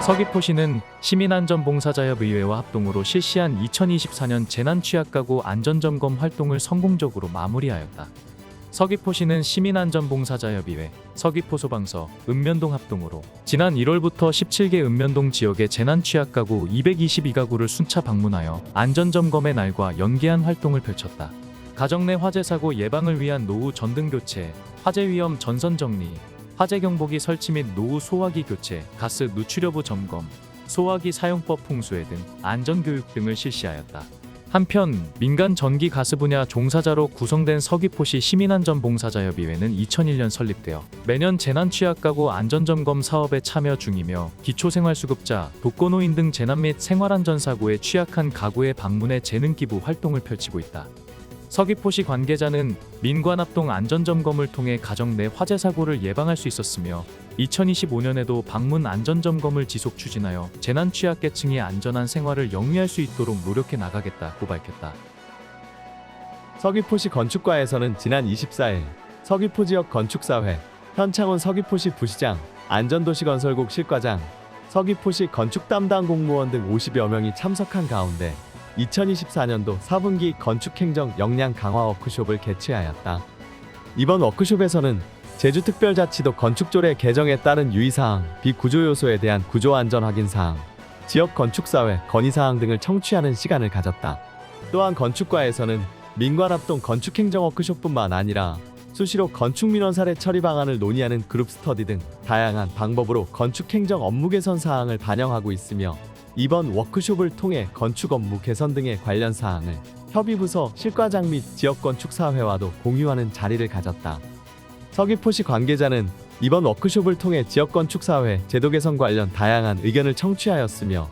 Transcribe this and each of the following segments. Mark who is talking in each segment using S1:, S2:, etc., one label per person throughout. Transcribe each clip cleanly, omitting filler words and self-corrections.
S1: 서귀포시는 시민안전봉사자협의회와 합동으로 실시한 2024년 재난취약가구 안전점검 활동을 성공적으로 마무리하였다. 서귀포시는 시민안전봉사자협의회, 서귀포소방서, 읍면동 합동으로 지난 1월부터 17개 읍면동 지역의 재난취약가구 222가구를 순차 방문하여 안전점검의 날과 연계한 활동을 펼쳤다. 가정 내 화재사고 예방을 위한 노후 전등교체, 화재위험 전선정리, 화재경보기 설치 및 노후 소화기 교체, 가스 누출여부 점검, 소화기 사용법 풍수회 등 안전교육 등을 실시하였다. 한편 민간 전기 가스 분야 종사자로 구성된 서귀포시 시민안전봉사자협의회는 2001년 설립되어 매년 재난취약가구 안전점검 사업에 참여 중이며 기초생활수급자, 독거노인 등 재난 및 생활안전사고에 취약한 가구에 방문해 재능기부 활동을 펼치고 있다. 서귀포시 관계자는 민관합동 안전점검을 통해 가정 내 화재 사고를 예방할 수 있었으며 2025년에도 방문 안전점검을 지속 추진하여 재난 취약계층이 안전한 생활을 영위할 수 있도록 노력해 나가겠다고 밝혔다.
S2: 서귀포시 건축과에서는 지난 24일 서귀포 지역 건축사회, 현창훈 서귀포시 부시장, 안전도시건설국 실과장, 서귀포시 건축 담당 공무원 등 50여 명이 참석한 가운데 2024년도 4분기 건축행정 역량 강화 워크숍을 개최하였다. 이번 워크숍에서는 제주특별자치도 건축조례 개정에 따른 유의사항, 비구조요소에 대한 구조안전 확인사항, 지역 건축사회 건의사항 등을 청취하는 시간을 가졌다. 또한 건축과에서는 민관합동 건축행정 워크숍뿐만 아니라 수시로 건축민원 사례 처리 방안을 논의하는 그룹 스터디 등 다양한 방법으로 건축행정 업무 개선 사항을 반영하고 있으며 이번 워크숍을 통해 건축 업무 개선 등의 관련 사항을 협의부서 실과장 및 지역건축사회와도 공유하는 자리를 가졌다. 서귀포시 관계자는 이번 워크숍을 통해 지역건축사회 제도 개선 관련 다양한 의견을 청취하였으며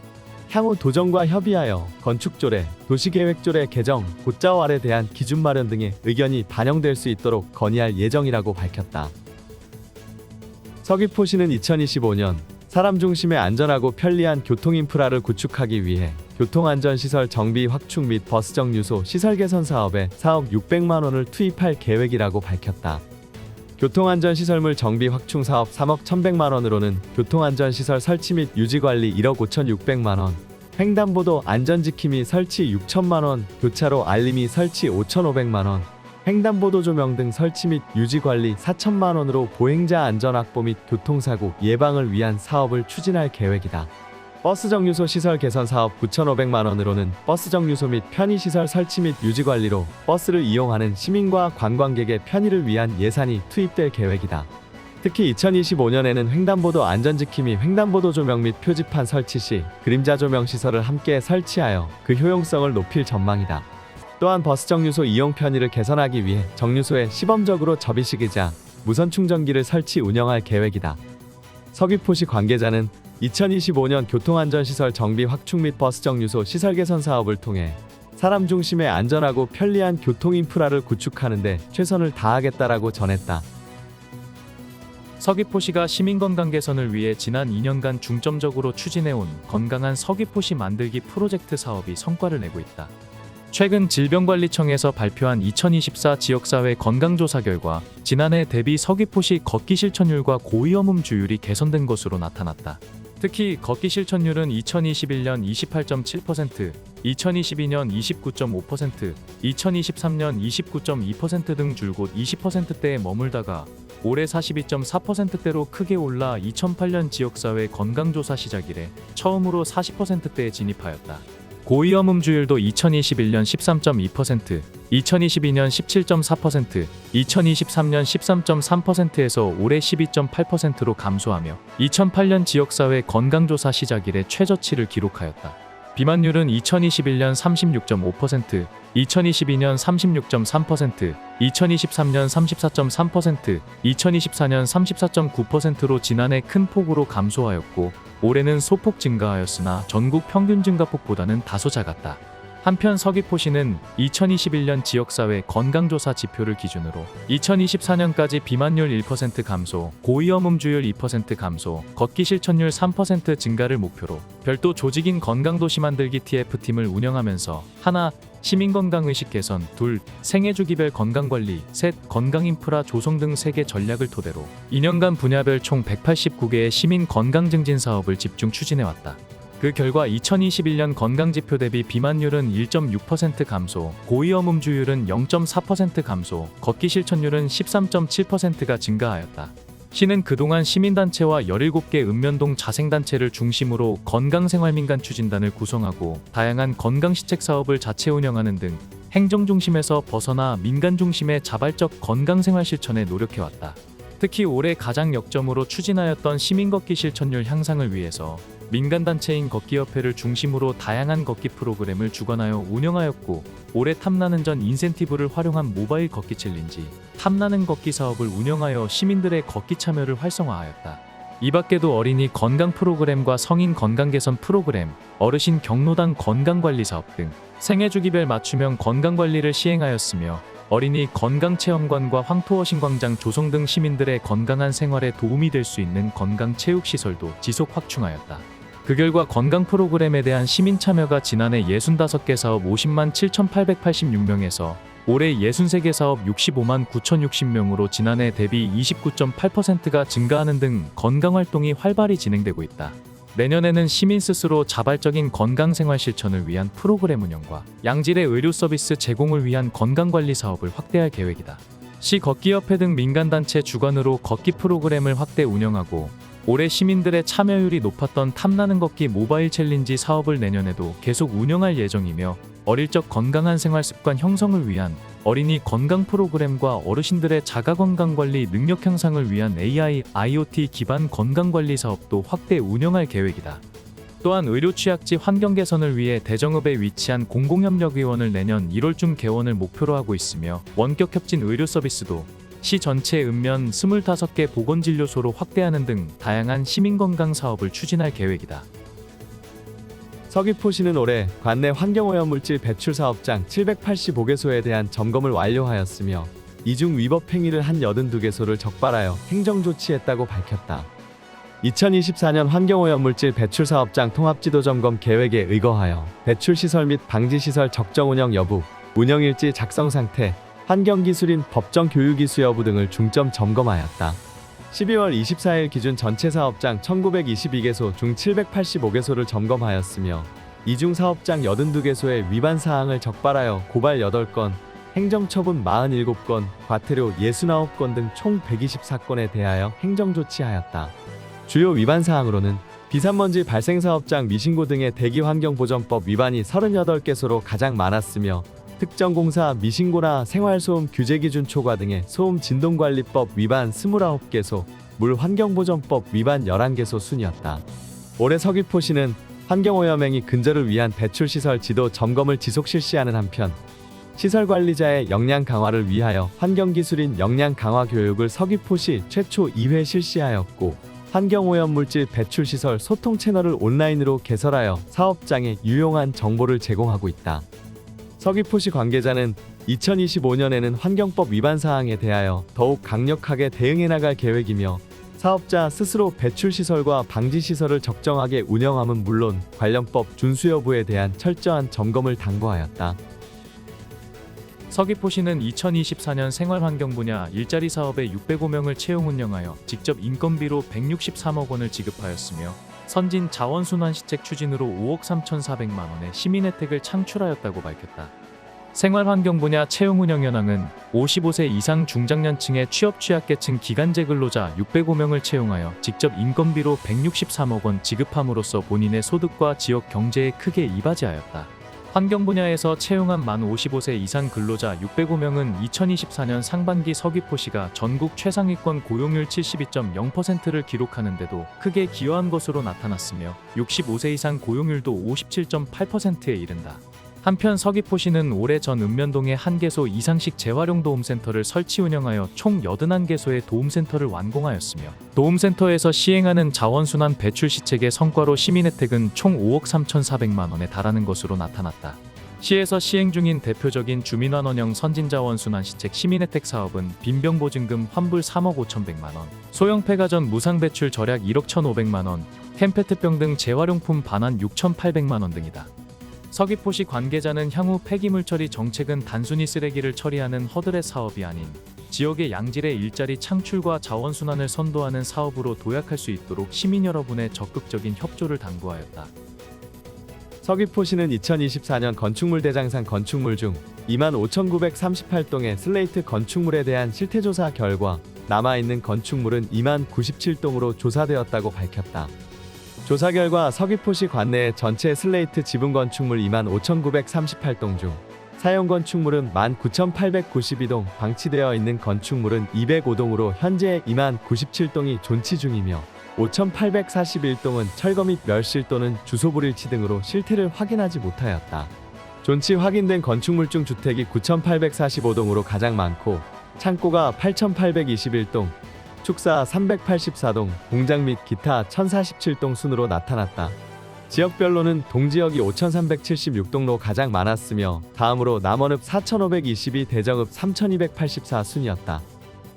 S2: 향후 도정과 협의하여 건축조례, 도시계획조례 개정, 곧자왈에 대한 기준 마련 등의 의견이 반영될 수 있도록 건의할 예정이라고 밝혔다. 서귀포시는 2025년 사람 중심의 안전하고 편리한 교통인프라를 구축하기 위해 교통안전시설 정비 확충 및 버스 정류소 시설 개선 사업에 4억 600만 원을 투입할 계획이라고 밝혔다. 교통안전시설물 정비 확충 사업 3억 1,100만 원으로는 교통안전시설 설치 및 유지관리 1억 5,600만 원, 횡단보도 안전지킴이 설치 6천만 원, 교차로 알림이 설치 5,500만 원, 횡단보도 조명 등 설치 및 유지관리 4천만 원으로 보행자 안전 확보 및 교통사고 예방을 위한 사업을 추진할 계획이다. 버스 정류소 시설 개선 사업 9,500만 원으로는 버스 정류소 및 편의시설 설치 및 유지관리로 버스를 이용하는 시민과 관광객의 편의를 위한 예산이 투입될 계획이다. 특히 2025년에는 횡단보도 안전지킴이 횡단보도 조명 및 표지판 설치 시 그림자 조명 시설을 함께 설치하여 그 효용성을 높일 전망이다. 또한 버스 정류소 이용 편의를 개선하기 위해 정류소에 시범적으로 접이식 의자, 무선 충전기를 설치 운영할 계획이다. 서귀포시 관계자는 2025년 교통안전시설 정비 확충 및 버스 정류소 시설 개선 사업을 통해 사람 중심의 안전하고 편리한 교통인프라를 구축하는 데 최선을 다하겠다라고 전했다.
S1: 서귀포시가 시민건강 개선을 위해 지난 2년간 중점적으로 추진해온 건강한 서귀포시 만들기 프로젝트 사업이 성과를 내고 있다. 최근 질병관리청에서 발표한 2024 지역사회 건강조사 결과 지난해 대비 서귀포시 걷기 실천율과 고위험음주율이 개선된 것으로 나타났다. 특히 걷기 실천율은 2021년 28.7%, 2022년 29.5%, 2023년 29.2% 등 줄곧 20%대에 머물다가 올해 42.4%대로 크게 올라 2008년 지역사회 건강조사 시작 이래 처음으로 40%대에 진입하였다. 고위험음주율도 2021년 13.2%, 2022년 17.4%, 2023년 13.3%에서 올해 12.8%로 감소하며 2008년 지역사회 건강조사 시작 이래 최저치를 기록하였다. 비만율은 2021년 36.5%, 2022년 36.3%, 2023년 34.3%, 2024년 34.9%로 지난해 큰 폭으로 감소하였고 올해는 소폭 증가하였으나 전국 평균 증가폭보다는 다소 작았다. 한편 서귀포시는 2021년 지역사회 건강조사 지표를 기준으로 2024년까지 비만율 1% 감소, 고위험음주율 2% 감소, 걷기 실천율 3% 증가를 목표로 별도 조직인 건강도시 만들기 TF팀을 운영하면서 하나 시민건강의식 개선, 2. 생애주기별 건강관리, 3. 건강인프라 조성 등 3개 전략을 토대로 2년간 분야별 총 189개의 시민 건강증진 사업을 집중 추진해왔다. 그 결과 2021년 건강지표 대비 비만율은 1.6% 감소, 고위험음주율은 0.4% 감소, 걷기 실천율은 13.7%가 증가하였다. 시는 그동안 시민단체와 17개 읍면동 자생단체를 중심으로 건강생활민간 추진단을 구성하고 다양한 건강시책 사업을 자체 운영하는 등 행정중심에서 벗어나 민간중심의 자발적 건강생활 실천에 노력해왔다. 특히 올해 가장 역점으로 추진하였던 시민걷기 실천율 향상을 위해서 민간단체인 걷기협회를 중심으로 다양한 걷기 프로그램을 주관하여 운영하였고, 올해 탐나는 전 인센티브를 활용한 모바일 걷기 챌린지, 탐나는 걷기 사업을 운영하여 시민들의 걷기 참여를 활성화하였다. 이 밖에도 어린이 건강 프로그램과 성인 건강 개선 프로그램, 어르신 경로당 건강관리 사업 등 생애주기별 맞춤형 건강관리를 시행하였으며, 어린이 건강체험관과 황토어신광장 조성 등 시민들의 건강한 생활에 도움이 될 수 있는 건강체육시설도 지속 확충하였다. 그 결과 건강 프로그램에 대한 시민 참여가 지난해 65개 사업 50만 7,886명에서 올해 63개 사업 65만 9,060명으로 지난해 대비 29.8%가 증가하는 등 건강활동이 활발히 진행되고 있다. 내년에는 시민 스스로 자발적인 건강생활 실천을 위한 프로그램 운영과 양질의 의료 서비스 제공을 위한 건강관리 사업을 확대할 계획이다. 시 걷기협회 등 민간단체 주관으로 걷기 프로그램을 확대 운영하고, 올해 시민들의 참여율이 높았던 탐나는 걷기 모바일 챌린지 사업을 내년에도 계속 운영할 예정이며, 어릴 적 건강한 생활 습관 형성을 위한 어린이 건강 프로그램과 어르신들의 자가건강관리 능력 향상을 위한 AI, IoT 기반 건강관리 사업도 확대 운영할 계획이다. 또한 의료 취약지 환경 개선을 위해 대정읍에 위치한 공공협력의원을 내년 1월중 개원을 목표로 하고 있으며, 원격 협진 의료 서비스도 시 전체 읍면 25개 보건진료소로 확대하는 등 다양한 시민건강 사업을 추진할 계획이다.
S2: 서귀포시는 올해 관내 환경오염물질 배출 사업장 785개소에 대한 점검을 완료하였으며, 이중 위법 행위를 한 82개소를 적발하여 행정조치했다고 밝혔다. 2024년 환경오염물질 배출 사업장 통합지도 점검 계획에 의거하여 배출시설 및 방지시설 적정 운영 여부, 운영일지 작성 상태, 환경기술인 법정 교육이수 여부 등을 중점 점검하였다. 12월 24일 기준 전체 사업장 1922개소 중 785개소를 점검하였으며, 이중 사업장 82개소의 위반 사항을 적발하여 고발 8건, 행정처분 47건, 과태료 69건 등 총 124건에 대하여 행정조치하였다. 주요 위반 사항으로는 비산먼지 발생 사업장 미신고 등의 대기환경보전법 위반이 38개소로 가장 많았으며, 특정 공사 미신고나 생활소음 규제기준 초과 등의 소음 진동관리법 위반 29개소, 물환경보전법 위반 11개소 순이었다. 올해 서귀포시는 환경오염행위 근절을 위한 배출시설 지도 점검을 지속 실시하는 한편, 시설관리자의 역량 강화를 위하여 환경기술인 역량 강화 교육을 서귀포시 최초 2회 실시하였고, 환경오염물질 배출시설 소통 채널을 온라인으로 개설하여 사업장에 유용한 정보를 제공하고 있다. 서귀포시 관계자는 2025년에는 환경법 위반 사항에 대하여 더욱 강력하게 대응해 나갈 계획이며, 사업자 스스로 배출시설과 방지시설을 적정하게 운영함은 물론 관련법 준수 여부에 대한 철저한 점검을 당부하였다.
S1: 서귀포시는 2024년 생활환경 분야 일자리 사업에 605명을 채용 운영하여 직접 인건비로 163억 원을 지급하였으며, 선진 자원순환 시책 추진으로 5억 3,400만 원의 시민 혜택을 창출하였다고 밝혔다. 생활환경 분야 채용 운영 현황은 55세 이상 중장년층의 취업 취약계층 기간제 근로자 605명을 채용하여 직접 인건비로 163억 원 지급함으로써 본인의 소득과 지역 경제에 크게 이바지하였다. 환경 분야에서 채용한 만 55세 이상 근로자 605명은 2024년 상반기 서귀포시가 전국 최상위권 고용률 72.0%를 기록하는데도 크게 기여한 것으로 나타났으며, 65세 이상 고용률도 57.8%에 이른다. 한편 서귀포시는 올해 전 읍면동에 1개소 이상씩 재활용 도움센터를 설치 운영하여 총 81개소의 도움센터를 완공하였으며, 도움센터에서 시행하는 자원순환 배출 시책의 성과로 시민 혜택은 총 5억 3,400만 원에 달하는 것으로 나타났다. 시에서 시행 중인 대표적인 주민환원형 선진자원순환 시책 시민 혜택 사업은 빈병보증금 환불 3억 5,100만 원, 소형 폐가전 무상 배출 절약 1억 1,500만 원, 캔페트병 등 재활용품 반환 6,800만 원 등이다. 서귀포시 관계자는 향후 폐기물 처리 정책은 단순히 쓰레기를 처리하는 허들의 사업이 아닌 지역의 양질의 일자리 창출과 자원순환을 선도하는 사업으로 도약할 수 있도록 시민 여러분의 적극적인 협조를 당부하였다.
S2: 서귀포시는 2024년 건축물 대장상 건축물 중 25,938동의 슬레이트 건축물에 대한 실태조사 결과 남아있는 건축물은 20,097동으로 조사되었다고 밝혔다. 조사 결과 서귀포시 관내의 전체 슬레이트 지분 건축물 25,938동 중 사용 건축물은 19,892동, 방치되어 있는 건축물은 205동으로 현재 20,097동이 존치 중이며 5,841동은 철거 및 멸실 또는 주소 불일치 등으로 실태를 확인하지 못하였다. 존치 확인된 건축물 중 주택이 9,845동으로 가장 많고 창고가 8,821동, 축사 384동, 공장 및 기타 1,047동 순으로 나타났다. 지역별로는 동지역이 5,376동로 가장 많았으며 다음으로 남원읍 4,522, 대정읍 3,284 순이었다.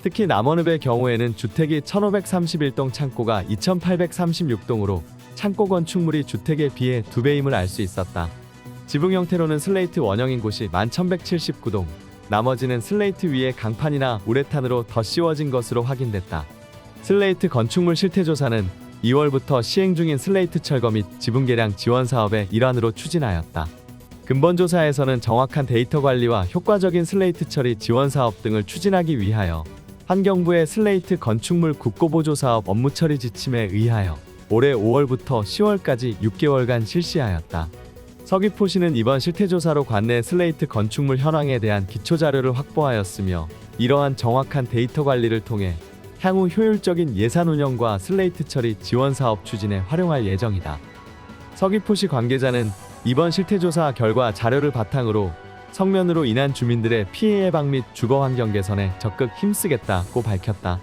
S2: 특히 남원읍의 경우에는 주택이 1,531동, 창고가 2,836동으로 창고 건축물이 주택에 비해 2배임을 알 수 있었다. 지붕 형태로는 슬레이트 원형인 곳이 11,179동, 나머지는 슬레이트 위에 강판이나 우레탄으로 덧씌워진 것으로 확인됐다. 슬레이트 건축물 실태조사는 2월부터 시행 중인 슬레이트 철거 및 지붕 개량 지원 사업의 일환으로 추진하였다. 근본 조사에서는 정확한 데이터 관리와 효과적인 슬레이트 처리 지원 사업 등을 추진하기 위하여 환경부의 슬레이트 건축물 국고보조 사업 업무 처리 지침에 의하여 올해 5월부터 10월까지 6개월간 실시하였다. 서귀포시는 이번 실태조사로 관내 슬레이트 건축물 현황에 대한 기초자료를 확보하였으며 이러한 정확한 데이터 관리를 통해 향후 효율적인 예산 운영과 슬레이트 처리 지원 사업 추진에 활용할 예정이다. 서귀포시 관계자는 이번 실태조사 결과 자료를 바탕으로 성면으로 인한 주민들의 피해 예방 및 주거 환경 개선에 적극 힘쓰겠다고 밝혔다.